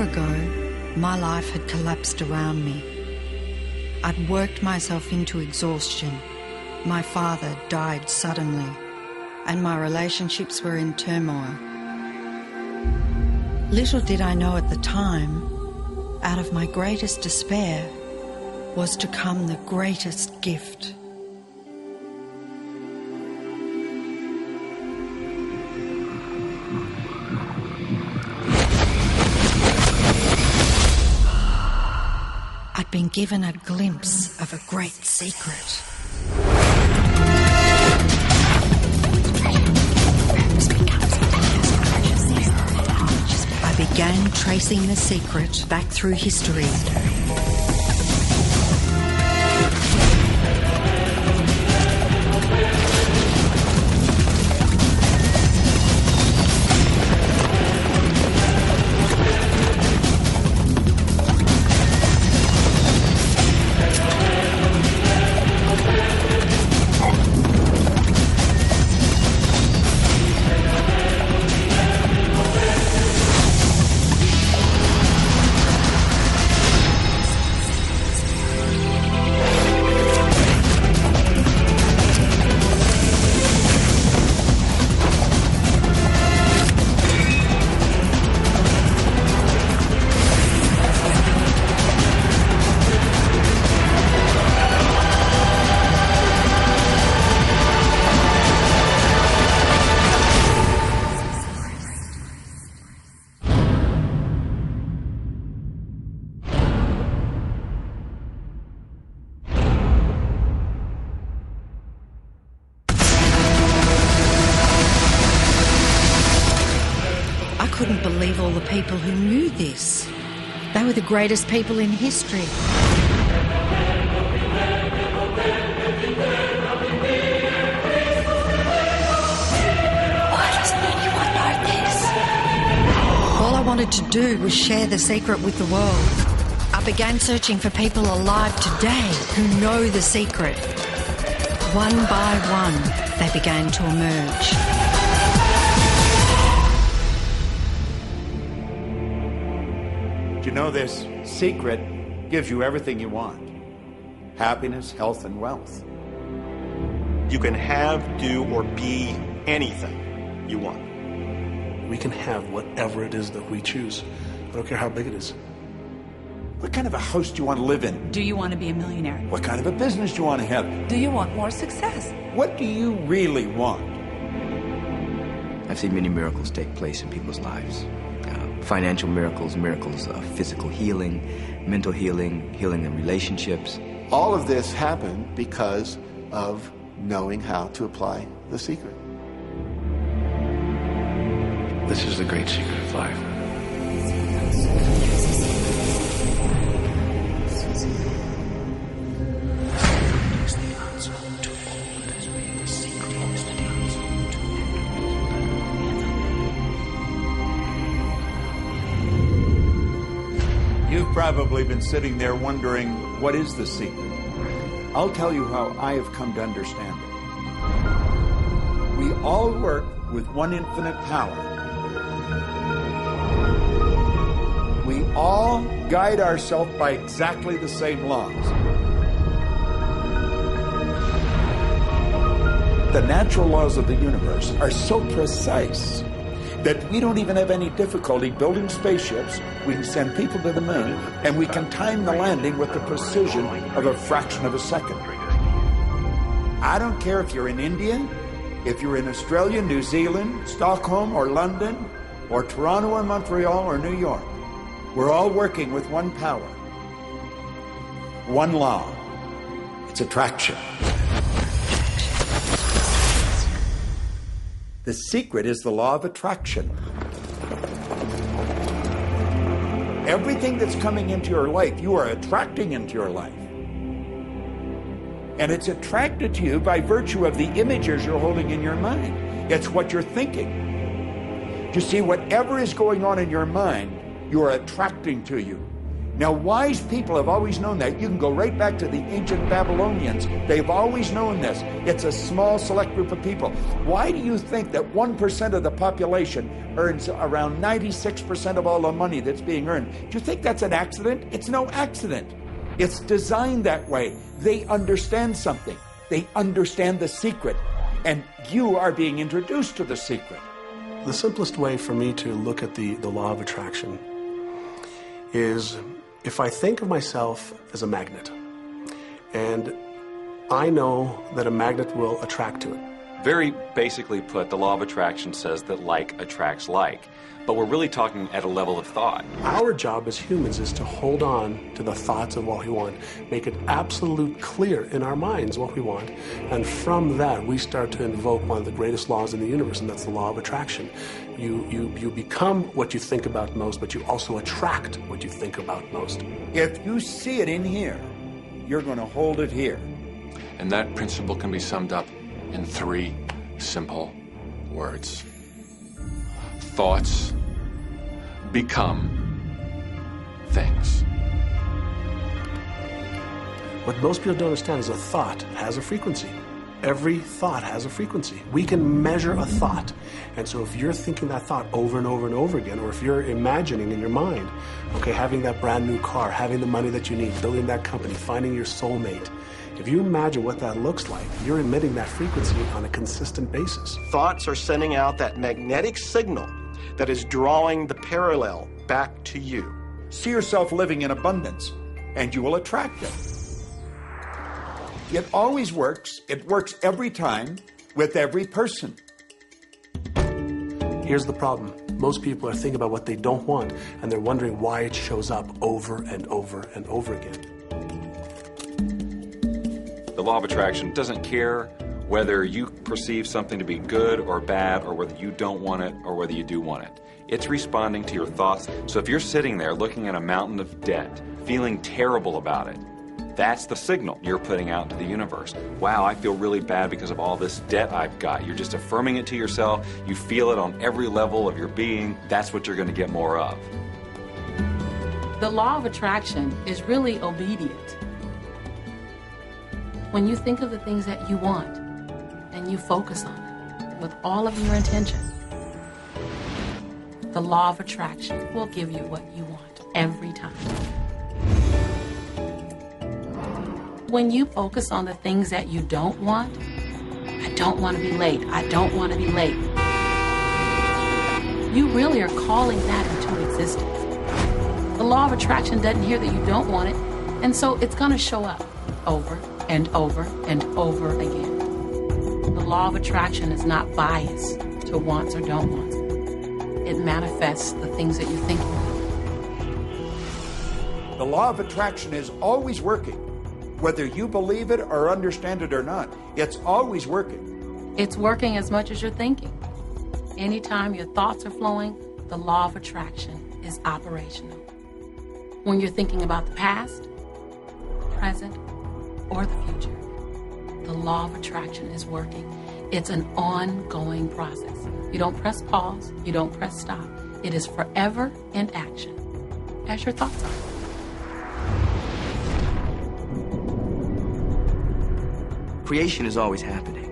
ago, my life had collapsed around me. I'd worked myself into exhaustion. My father died suddenly, and my relationships were in turmoil. Little did I know at the time, out of my greatest despair was to come the greatest gift. I'd been given a glimpse of a great secret. I began tracing the secret back through history. I couldn't believe all the people who knew this. They were the greatest people in history. Why doesn't anyone know this? All I wanted to do was share the secret with the world. I began searching for people alive today who know the secret. One by one, they began to emerge. You know, this secret gives you everything you want. Happiness, health, and wealth. You can have, do, or be anything you want. We can have whatever it is that we choose. I don't care how big it is. What kind of a house do you want to live in? Do you want to be a millionaire? What kind of a business do you want to have? Do you want more success? What do you really want? I've seen many miracles take place in people's lives. Financial miracles, miracles of physical healing, mental healing, healing in relationships. All of this happened because of knowing how to apply the secret. This is the great secret of life. You've probably been sitting there wondering, what is the secret? I'll tell you how I have come to understand it. We all work with one infinite power. We all guide ourselves by exactly the same laws. The natural laws of the universe are so precise that we don't even have any difficulty building spaceships. We can send people to the moon, and we can time the landing with the precision of a fraction of a second. I don't care if you're in India, if you're in Australia, New Zealand, Stockholm, or London, or Toronto, or Montreal, or New York. We're all working with one power, one law. It's attraction. The secret is the law of attraction. Everything that's coming into your life, you are attracting into your life. And it's attracted to you by virtue of the images you're holding in your mind. It's what you're thinking. You see, whatever is going on in your mind, you are attracting to you. Now, wise people have always known that. You can go right back to the ancient Babylonians. They've always known this. It's a small, select group of people. Why do you think that 1% of the population earns around 96% of all the money that's being earned? Do you think that's an accident? It's no accident. It's designed that way. They understand something. They understand the secret. And you are being introduced to the secret. The simplest way for me to look at the law of attraction is if I think of myself as a magnet, and I know that a magnet will attract to it. Very basically put, the law of attraction says that like attracts like. But we're really talking at a level of thought. Our job as humans is to hold on to the thoughts of what we want, make it absolute clear in our minds what we want, and from that we start to invoke one of the greatest laws in the universe, and that's the law of attraction. You become what you think about most, but you also attract what you think about most. If you see it in here, you're going to hold it here. And that principle can be summed up in 3 simple words. Thoughts become things. What most people don't understand is a thought has a frequency. Every thought has a frequency. We can measure a thought. And so if you're thinking that thought over and over and over again, or if you're imagining in your mind, okay, having that brand new car, having the money that you need, building that company, finding your soulmate, if you imagine what that looks like, you're emitting that frequency on a consistent basis. Thoughts are sending out that magnetic signal that is drawing the parallel back to you. See yourself living in abundance, and you will attract it. It always works. It works every time with every person. Here's the problem. Most people are thinking about what they don't want, and they're wondering why it shows up over and over and over again. The law of attraction doesn't care whether you perceive something to be good or bad, or whether you don't want it or whether you do want it. It's responding to your thoughts. So if you're sitting there looking at a mountain of debt, feeling terrible about it, that's the signal you're putting out into the universe. Wow, I feel really bad because of all this debt I've got. You're just affirming it to yourself. You feel it on every level of your being. That's what you're going to get more of. The law of attraction is really obedient. When you think of the things that you want and you focus on it with all of your intention, the law of attraction will give you what you want every time. When you focus on the things that you don't want, I don't want to be late, I don't want to be late, you really are calling that into existence. The law of attraction doesn't hear that you don't want it, and so it's going to show up over and over and over again. The law of attraction is not biased to wants or don't wants. It manifests the things that you think you want. The law of attraction is always working. Whether you believe it or understand it or not, it's always working. It's working as much as you're thinking. Anytime your thoughts are flowing, the law of attraction is operational. When you're thinking about the past, present, or the future, the law of attraction is working. It's an ongoing process. You don't press pause, you don't press stop. It is forever in action, as your thoughts are. Creation is always happening.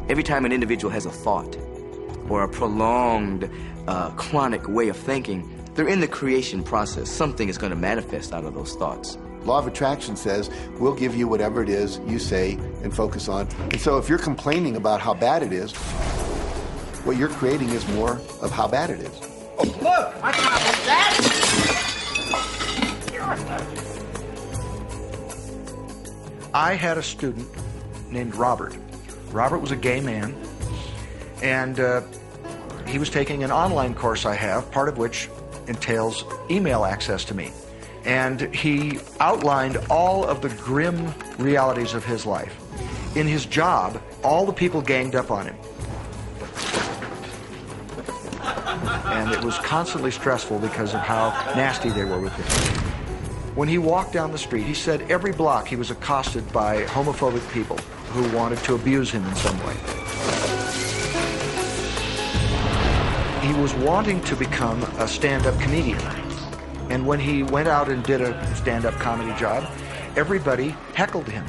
Every time an individual has a thought or a prolonged, chronic way of thinking, they're in the creation process. Something is going to manifest out of those thoughts. Law of attraction says we'll give you whatever it is you say and focus on. And so if you're complaining about how bad it is, what you're creating is more of how bad it is. Oh, look, I got that. I had a student named Robert. Robert was a gay man, and he was taking an online course I have, part of which entails email access to me. And he outlined all of the grim realities of his life. In his job, all the people ganged up on him. And it was constantly stressful because of how nasty they were with him. When he walked down the street, he said every block he was accosted by homophobic people who wanted to abuse him in some way. He was wanting to become a stand-up comedian. And when he went out and did a stand-up comedy job, everybody heckled him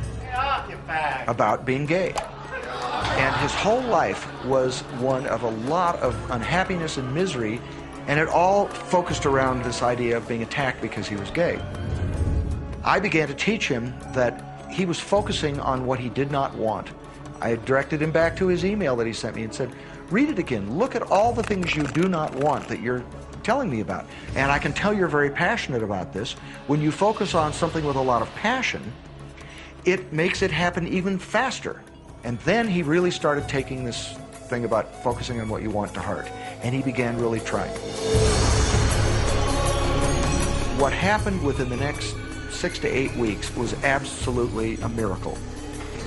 about being gay. And his whole life was one of a lot of unhappiness and misery, and it all focused around this idea of being attacked because he was gay. I began to teach him that he was focusing on what he did not want. I directed him back to his email that he sent me and said, read it again. Look at all the things you do not want that you're telling me about. And I can tell you're very passionate about this. When you focus on something with a lot of passion, it makes it happen even faster. And then he really started taking this thing about focusing on what you want to heart. And he began really trying. What happened within the next 6 to 8 weeks was absolutely a miracle.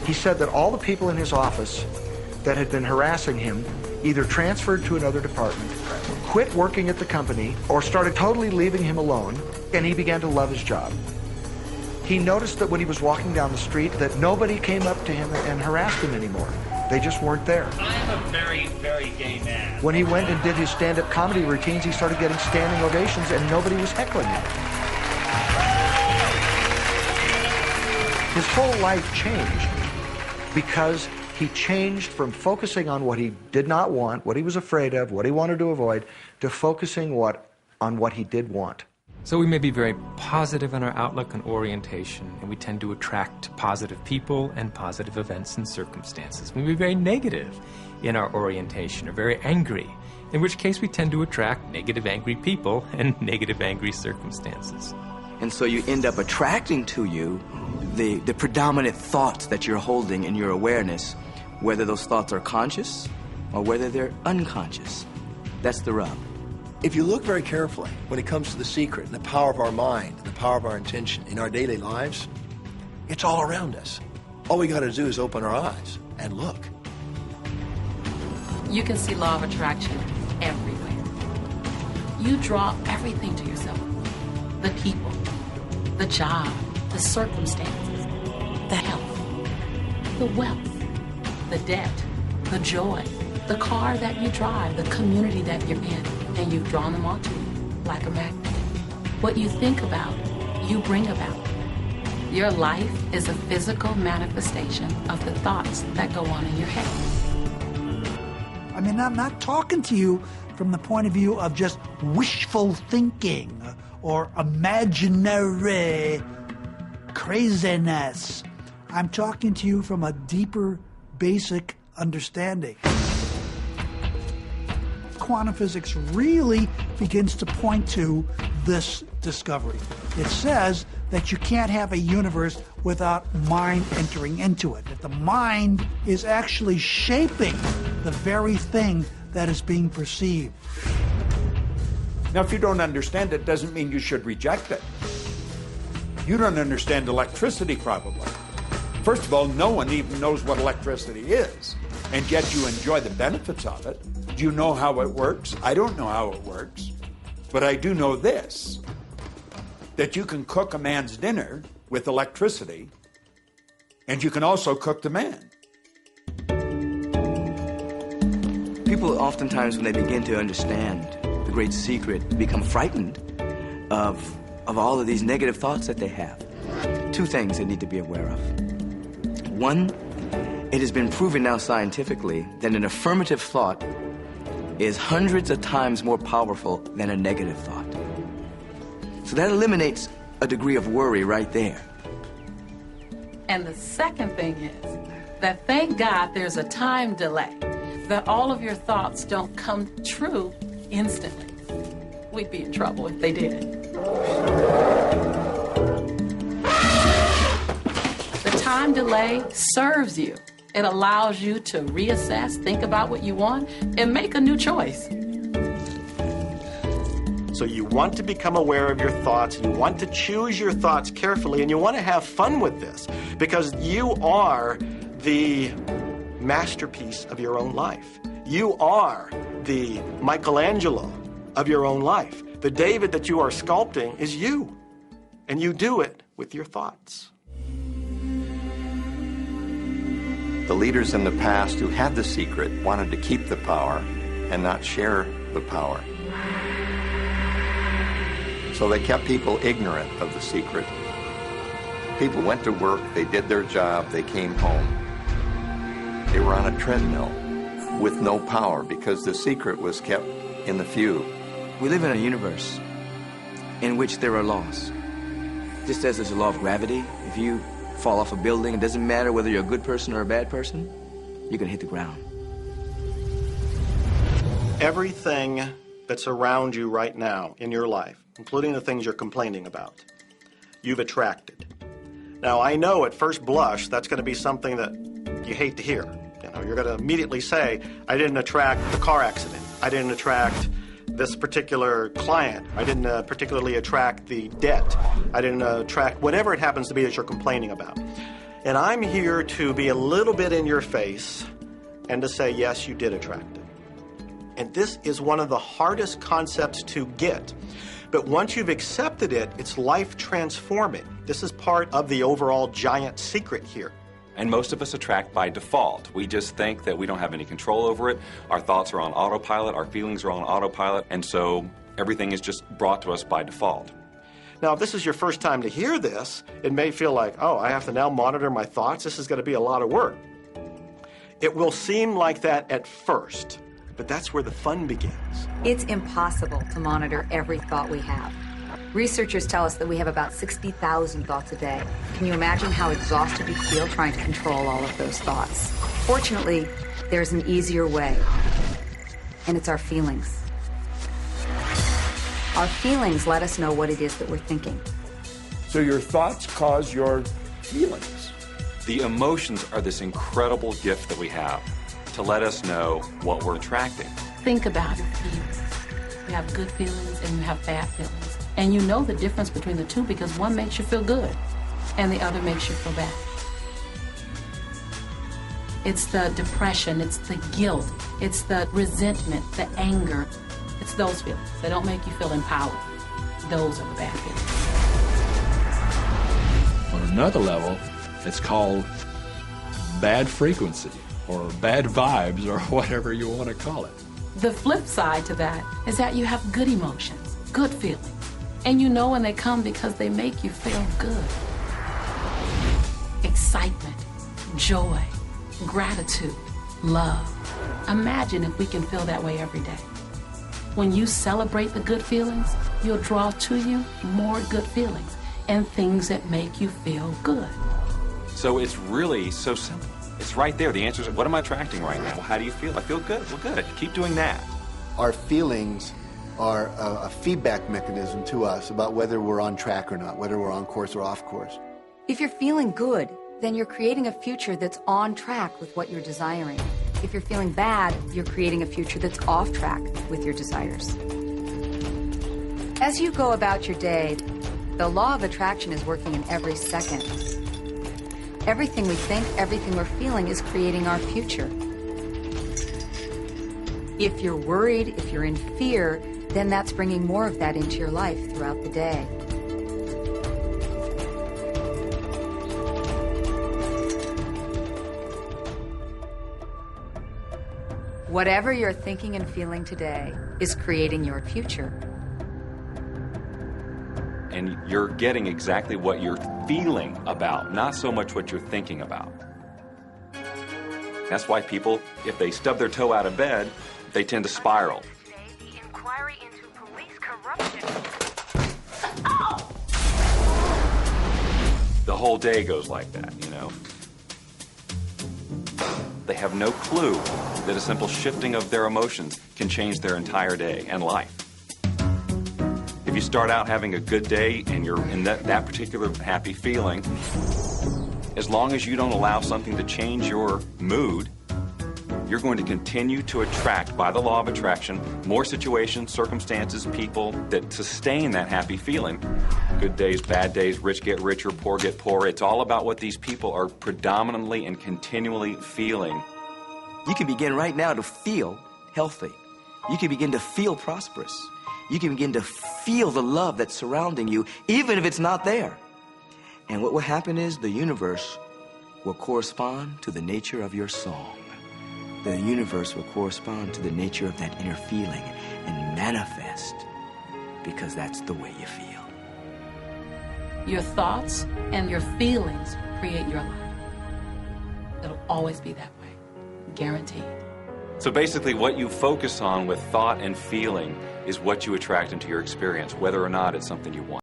He said that all the people in his office that had been harassing him either transferred to another department, quit working at the company, or started totally leaving him alone, and he began to love his job. He noticed that when he was walking down the street that nobody came up to him and harassed him anymore. They just weren't there. I am a very, very gay man. When he went and did his stand-up comedy routines, he started getting standing ovations and nobody was heckling him. His whole life changed because he changed from focusing on what he did not want, what he was afraid of, what he wanted to avoid, to focusing on what he did want. So we may be very positive in our outlook and orientation, and we tend to attract positive people and positive events and circumstances. We may be very negative in our orientation or very angry, in which case we tend to attract negative, angry people and negative, angry circumstances. And so you end up attracting to you the predominant thoughts that you're holding in your awareness, whether those thoughts are conscious or whether they're unconscious. That's the rub. If you look very carefully when it comes to the secret and the power of our mind and the power of our intention in our daily lives, it's all around us. All we got to do is open our eyes and look. You can see law of attraction everywhere. You draw everything to yourself. The people, the job, the circumstances, the health, the wealth, the debt, the joy, the car that you drive, the community that you're in, and you've drawn them onto you like a magnet. What you think about, you bring about. Your life is a physical manifestation of the thoughts that go on in your head. I mean, I'm not talking to you from the point of view of just wishful thinking or imaginary craziness. I'm talking to you from a deeper, basic understanding. Quantum physics really begins to point to this discovery. It says that you can't have a universe without mind entering into it, that the mind is actually shaping the very thing that is being perceived. Now, if you don't understand it, doesn't mean you should reject it. You don't understand electricity, probably. First of all, no one even knows what electricity is, and yet you enjoy the benefits of it. Do you know how it works? I don't know how it works, but I do know this, that you can cook a man's dinner with electricity, and you can also cook the man. People oftentimes, when they begin to understand the great secret, become frightened of all of these negative thoughts that they have. Two things they need to be aware of. One, it has been proven now scientifically that an affirmative thought is hundreds of times more powerful than a negative thought. So that eliminates a degree of worry right there. And the second thing is that thank God there's a time delay, that all of your thoughts don't come true instantly. We'd be in trouble if they did. The time delay serves you. It allows you to reassess, think about what you want, and make a new choice. So you want to become aware of your thoughts, you want to choose your thoughts carefully, and you want to have fun with this because you are the masterpiece of your own life. You are the Michelangelo of your own life. The David that you are sculpting is you, and you do it with your thoughts. The leaders in the past who had the secret wanted to keep the power and not share the power. So they kept people ignorant of the secret. People went to work, they did their job, they came home. They were on a treadmill with no power because the secret was kept in the few. We live in a universe in which there are laws. Just as there's a law of gravity, if you fall off a building, it doesn't matter whether you're a good person or a bad person, you're going to hit the ground. Everything that's around you right now in your life, including the things you're complaining about, you've attracted. Now, I know at first blush that's going to be something that you hate to hear. You know, you're going to immediately say, I didn't attract the car accident. I didn't attract this particular client. I didn't particularly attract the debt. I didn't attract whatever it happens to be that you're complaining about. And I'm here to be a little bit in your face and to say, yes, you did attract it. And this is one of the hardest concepts to get. But once you've accepted it, it's life transforming. This is part of the overall giant secret here. And most of us attract by default. We just think that we don't have any control over it. Our thoughts are on autopilot, our feelings are on autopilot, and so everything is just brought to us by default. Now, if this is your first time to hear this, it may feel like, oh, I have to now monitor my thoughts. This is going to be a lot of work. It will seem like that at first, but that's where the fun begins. It's impossible to monitor every thought we have. Researchers tell us that we have about 60,000 thoughts a day. Can you imagine how exhausted you feel trying to control all of those thoughts? Fortunately, there's an easier way, and it's our feelings. Our feelings let us know what it is that we're thinking. So your thoughts cause your feelings. The emotions are this incredible gift that we have to let us know what we're attracting. Think about your feelings. You have good feelings and you have bad feelings. And you know the difference between the two because one makes you feel good and the other makes you feel bad. It's the depression, it's the guilt, it's the resentment, the anger. It's those feelings. They don't make you feel empowered. Those are the bad feelings. On another level, it's called bad frequency or bad vibes or whatever you want to call it. The flip side to that is that you have good emotions, good feelings. And you know when they come because they make you feel good. Excitement, joy, gratitude, love. Imagine if we can feel that way every day. When you celebrate the good feelings, you'll draw to you more good feelings and things that make you feel good. So it's really so simple. It's right there. The answer is, what am I attracting right now? Well, how do you feel? I feel good. Well, good. Keep doing that. Our feelings are a feedback mechanism to us about whether we're on track or not, whether we're on course or off course. If you're feeling good, then you're creating a future that's on track with what you're desiring. If you're feeling bad, you're creating a future that's off track with your desires. As you go about your day, the law of attraction is working in every second. Everything we think, everything we're feeling is creating our future. If you're worried, if you're in fear, then that's bringing more of that into your life throughout the day. Whatever you're thinking and feeling today is creating your future. And you're getting exactly what you're feeling about, not so much what you're thinking about. That's why people, if they stub their toe out of bed, they tend to spiral. The whole day goes like that, you know. They have no clue that a simple shifting of their emotions can change their entire day and life. If you start out having a good day and you're in that particular happy feeling, as long as you don't allow something to change your mood, you're going to continue to attract, by the law of attraction, more situations, circumstances, people that sustain that happy feeling. Good days, bad days, rich get richer, poor get poorer. It's all about what these people are predominantly and continually feeling. You can begin right now to feel healthy. You can begin to feel prosperous. You can begin to feel the love that's surrounding you, even if it's not there. And what will happen is the universe will correspond to the nature of your song. The universe will correspond to the nature of that inner feeling and manifest because that's the way you feel. Your thoughts and your feelings create your life. It'll always be that way. Guaranteed. So basically, what you focus on with thought and feeling is what you attract into your experience, whether or not it's something you want.